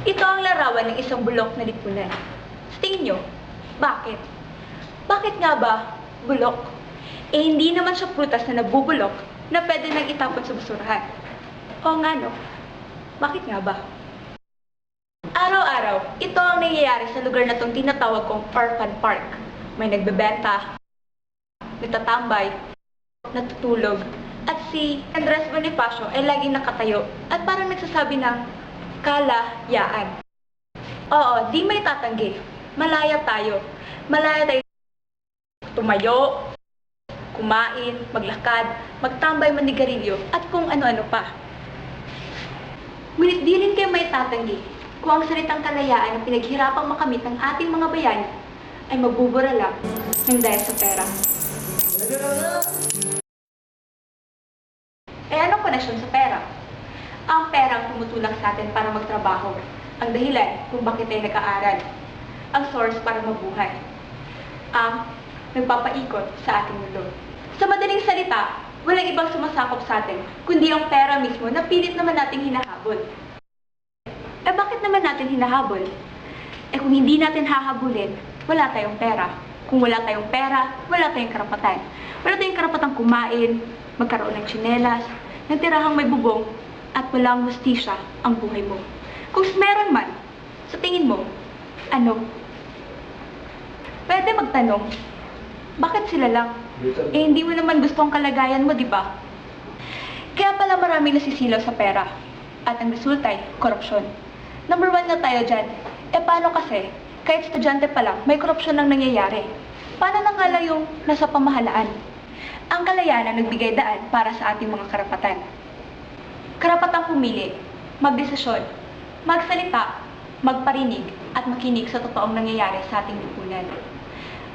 Ito ang larawan ng isang bulok na lipunan. Sa tingin nyo, bakit? Bakit nga ba bulok? Hindi naman siya prutas na nabubulok na pwede nang itapon sa basurahan. O nga no, bakit nga ba? Araw-araw, ito ang nangyayari sa lugar na itong tinatawag kong orphan park. May nagbebenta, nagtatambay, natutulog, at si Andres Bonifacio ay laging nakatayo at parang nagsasabi ng kalayaan. Oo, di may tatanggi. Malaya tayo. Malaya tayo tumayo, kumain, maglakad, magtambay, manigarilyo, at kung ano-ano pa. Ngunit di rin kayo may tatanggi kung ang salitang kalayaan na pinaghirapang makamit ng ating mga bayani ay magbubura lang ng dahil sa pera. Anong koneksyon sa pera? Ang pera ang tumutulak sa atin para magtrabaho. Ang dahilan kung bakit tayo nag-aaral. Ang source para mabuhay. Ang nagpapaikot sa ating mundo. Sa madaling salita, walang ibang sumasakop sa atin, kundi ang pera mismo na pilit naman nating hinahabol. Bakit naman natin hinahabol? Kung hindi natin hahabulin, wala tayong pera. Kung wala tayong pera, wala tayong karapatan. Wala tayong karapatang kumain, magkaroon ng tsinelas, ng tirahang may bubong, at walang hustisya ang buhay mo. Kung meron man, sa tingin mo, ano? Pwede magtanong, bakit sila lang? Hindi mo naman gusto ang kalagayan mo, di ba? Kaya pala maraming nasisilaw sa pera. At ang resulta ay korupsyon. Number 1 na tayo dyan. Paano kasi? Kahit estudyante pa lang, may korupsyon ang nangyayari. Paano na nga lang yung nasa pamahalaan? Ang kalayaan ang nagbigay daan para sa ating mga karapatan. Karapatang pumili, magdesisyon, magsalita, magparinig, at makinig sa totoong nangyayari sa ating lipunan.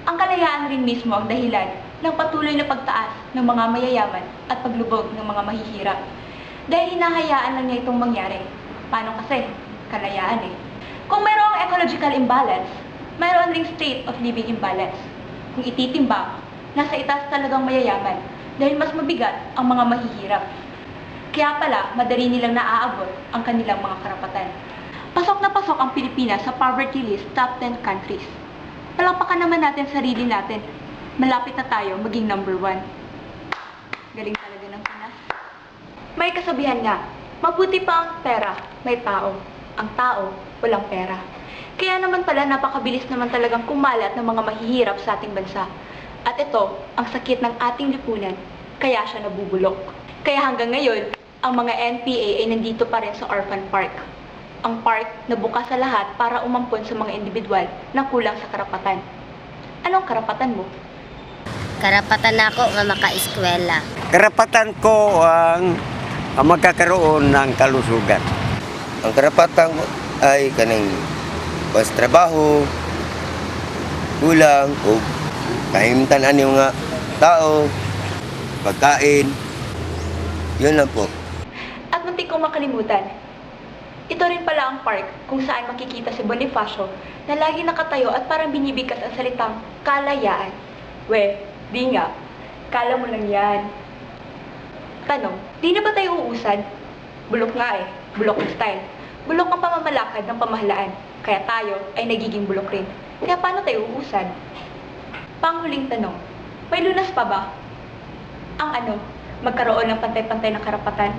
Ang kalayaan rin mismo ang dahilan ng patuloy na pagtaas ng mga mayayaman at paglubog ng mga mahihirap. Dahil hinahayaan lang niya itong mangyari. Paano kasi? Kalayaan eh. Kung mayroong ecological imbalance, mayroon ring state of living imbalance. Kung ititimbang, nasa itaas talagang mayayaman dahil mas mabigat ang mga mahihirap. Kaya pala, madali nilang naaabot ang kanilang mga karapatan. Pasok na pasok ang Pilipinas sa poverty list top 10 countries. Palakpakan naman natin sarili natin. Malapit na tayo maging number 1. Galing talaga ng Pinas. May kasabihan nga, mabuti pa ang pera, may tao. Ang tao, walang pera. Kaya naman pala napakabilis naman talagang kumalat ng mga mahihirap sa ating bansa. At ito, ang sakit ng ating lipunan, kaya siya nabubulok. Kaya hanggang ngayon, ang mga NPA ay nandito pa rin sa Orphan Park. Ang park na bukas sa lahat para umampon sa mga individual na kulang sa karapatan. Anong karapatan mo? Karapatan ako nga maka-eskwela. Karapatan ko ang magkakaroon ng kalusugan. Ang karapatan ko ay kaning pas trabaho, kulang o kahimtanan yung mga tao, pagkain, yun lang po. At muntik kong makalimutan, ito rin pala ang park kung saan makikita si Bonifacio na lagi nakatayo at parang binibigkas ang salitang kalayaan. Di nga. Kala mo lang yan. Tanong, di na ba tayo uusad? Bulok nga eh. Bulok ng style. Bulok ang pamamalakad ng pamahalaan. Kaya tayo ay nagiging bulok rin. Kaya paano tayo uusad? Panghuling tanong, may lunas pa ba? Ang ano, magkaroon ng pantay-pantay na karapatan?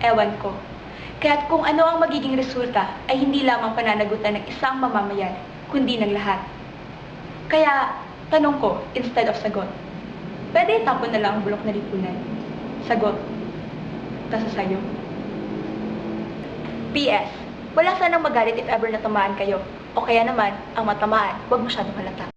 Ewan ko. Kaya't kung ano ang magiging resulta ay hindi lamang pananagutan ng isang mamamayan, kundi ng lahat. Kaya, tanong ko, instead of sagot, pwede itapon na lang ang bulok na lipunan. Sagot, nasa sayo. PS, wala sanang magalit if ever natamaan kayo. O kaya naman, ang matamaan, huwag masyadong halata.